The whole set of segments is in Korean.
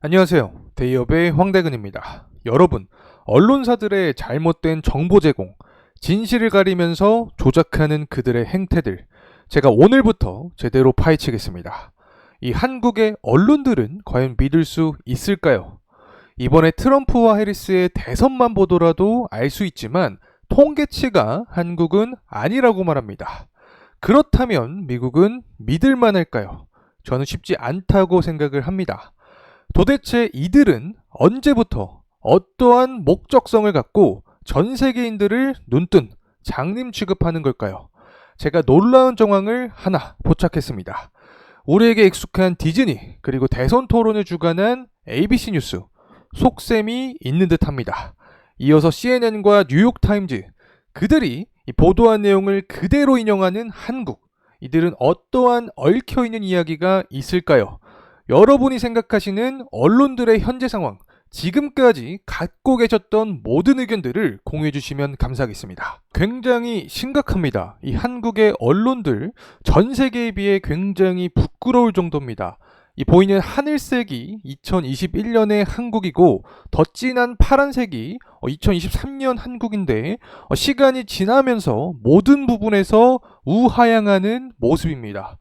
안녕하세요. 데이업의 황대근입니다. 여러분, 언론사들의 잘못된 정보 제공, 진실을 가리면서 조작하는 그들의 행태들, 제가 오늘부터 제대로 파헤치겠습니다. 이 한국의 언론들은 과연 믿을 수 있을까요? 이번에 트럼프와 해리스의 대선만 보더라도 알 수 있지만 통계치가 한국은 아니라고 말합니다. 그렇다면 미국은 믿을 만할까요? 저는 쉽지 않다고 생각을 합니다. 도대체 이들은 언제부터 어떠한 목적성을 갖고 전 세계인들을 눈뜬 장님 취급하는 걸까요? 제가 놀라운 정황을 하나 포착했습니다. 우리에게 익숙한 디즈니, 그리고 대선 토론을 주관한 ABC 뉴스, 속셈이 있는 듯 합니다. 이어서 CNN과 뉴욕타임즈, 그들이 이 보도한 내용을 그대로 인용하는 한국, 이들은 어떠한 얽혀있는 이야기가 있을까요? 여러분이 생각하시는 언론들의 현재 상황, 지금까지 갖고 계셨던 모든 의견들을 공유해 주시면 감사하겠습니다. 굉장히 심각합니다. 이 한국의 언론들 전 세계에 비해 굉장히 부끄러울 정도입니다. 이 보이는 하늘색이 2021년의 한국이고 더 진한 파란색이 2023년 한국인데 시간이 지나면서 모든 부분에서 우하향하는 모습입니다.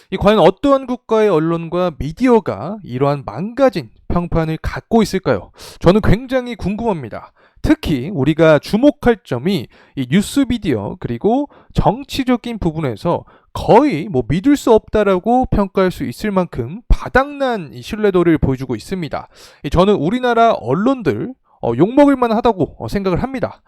이 과연 어떠한 국가의 언론과 미디어가 이러한 망가진 평판을 갖고 있을까요? 저는 굉장히 궁금합니다. 특히 우리가 주목할 점이 이 뉴스 미디어 그리고 정치적인 부분에서 거의 믿을 수 없다라고 평가할 수 있을 만큼 바닥난 이 신뢰도를 보여주고 있습니다. 저는 우리나라 언론들 욕먹을 만하다고 생각을 합니다.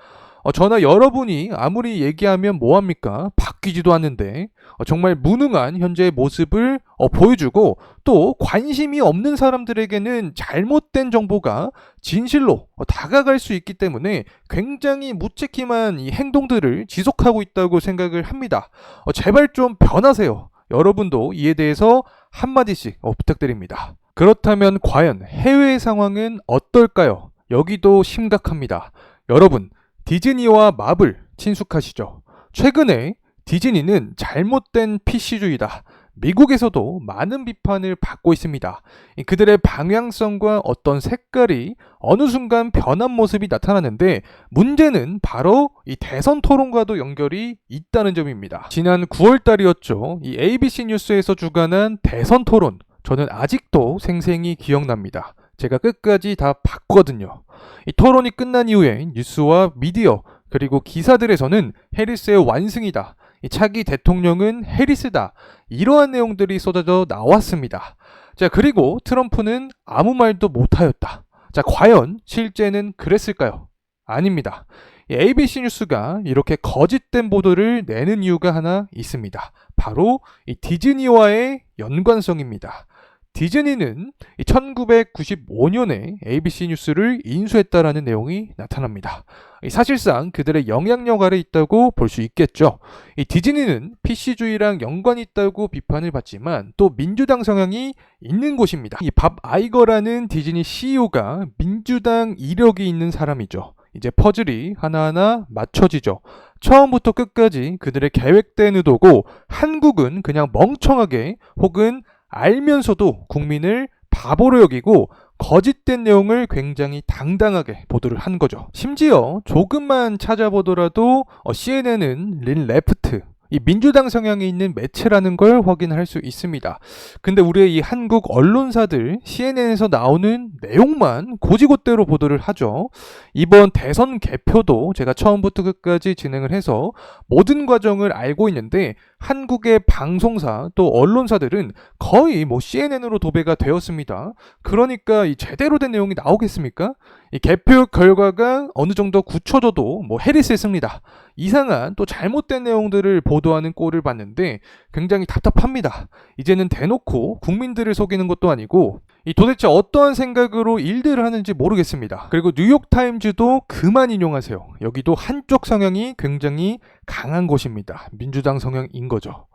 저나 여러분이 아무리 얘기하면 뭐합니까? 바뀌지도 않는데 정말 무능한 현재의 모습을 보여주고 또 관심이 없는 사람들에게는 잘못된 정보가 진실로 다가갈 수 있기 때문에 굉장히 무책임한 이 행동들을 지속하고 있다고 생각을 합니다. 제발 좀 변하세요. 여러분도 이에 대해서 한마디씩 부탁드립니다. 그렇다면 과연 해외 상황은 어떨까요? 여기도 심각합니다. 여러분, 디즈니와 마블 친숙하시죠? 최근에 디즈니는 잘못된 PC주의다. 미국에서도 많은 비판을 받고 있습니다. 그들의 방향성과 어떤 색깔이 어느 순간 변한 모습이 나타나는데 문제는 바로 이 대선 토론과도 연결이 있다는 점입니다. 지난 9월달이었죠. 이 ABC 뉴스에서 주관한 대선 토론. 저는 아직도 생생히 기억납니다. 제가 끝까지 다 봤거든요. 이 토론이 끝난 이후에 뉴스와 미디어 그리고 기사들에서는 해리스의 완승이다. 이 차기 대통령은 해리스다. 이러한 내용들이 쏟아져 나왔습니다. 자, 그리고 트럼프는 아무 말도 못하였다. 자, 과연 실제는 그랬을까요? 아닙니다. ABC 뉴스가 이렇게 거짓된 보도를 내는 이유가 하나 있습니다. 바로 이 디즈니와의 연관성입니다. 디즈니는 1995년에 ABC 뉴스를 인수했다라는 내용이 나타납니다. 사실상 그들의 영향력 아래 있다고 볼 수 있겠죠. 디즈니는 PC주의랑 연관이 있다고 비판을 받지만 또 민주당 성향이 있는 곳입니다. 이 밥 아이거라는 디즈니 CEO가 민주당 이력이 있는 사람이죠. 이제 퍼즐이 하나하나 맞춰지죠. 처음부터 끝까지 그들의 계획된 의도고 한국은 그냥 멍청하게 혹은 알면서도 국민을 바보로 여기고 거짓된 내용을 굉장히 당당하게 보도를 한 거죠. 심지어 조금만 찾아보더라도 CNN은 린 레프트, 이 민주당 성향이 있는 매체라는 걸 확인할 수 있습니다. 근데 우리의 이 한국 언론사들 CNN에서 나오는 내용만 고지고대로 보도를 하죠. 이번 대선 개표도 제가 처음부터 끝까지 진행을 해서 모든 과정을 알고 있는데 한국의 방송사 또 언론사들은 거의 CNN으로 도배가 되었습니다. 그러니까 이 제대로 된 내용이 나오겠습니까? 이 개표 결과가 어느 정도 굳혀져도 해리스의 승리다. 이상한 또 잘못된 내용들을 보도하는 꼴을 봤는데 굉장히 답답합니다. 이제는 대놓고 국민들을 속이는 것도 아니고 도대체 어떠한 생각으로 일들을 하는지 모르겠습니다. 그리고 뉴욕타임즈도 그만 인용하세요. 여기도 한쪽 성향이 굉장히 강한 곳입니다. 민주당 성향인 거죠.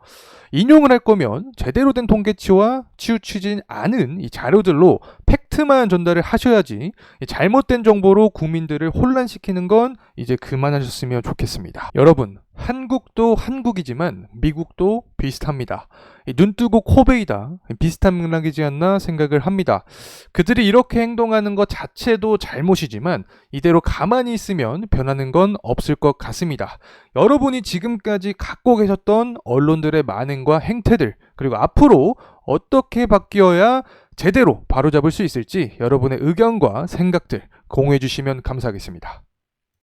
인용을 할 거면 제대로 된 통계치와 치우치진 않은 이 자료들로 팩트만 전달을 하셔야지 잘못된 정보로 국민들을 혼란시키는 건 이제 그만하셨으면 좋겠습니다. 여러분, 한국도 한국이지만 미국도 비슷합니다. 이 눈뜨고 코 베이다 비슷한 맥락이지 않나 생각을 합니다. 그들이 이렇게 행동하는 것 자체도 잘못이지만 이대로 가만히 있으면 변하는 건 없을 것 같습니다. 여러분이 지금까지 갖고 계셨던 언론들의 만행과 행태들, 그리고 앞으로 어떻게 바뀌어야 제대로 바로잡을 수 있을지 여러분의 의견과 생각들 공유해 주시면 감사하겠습니다.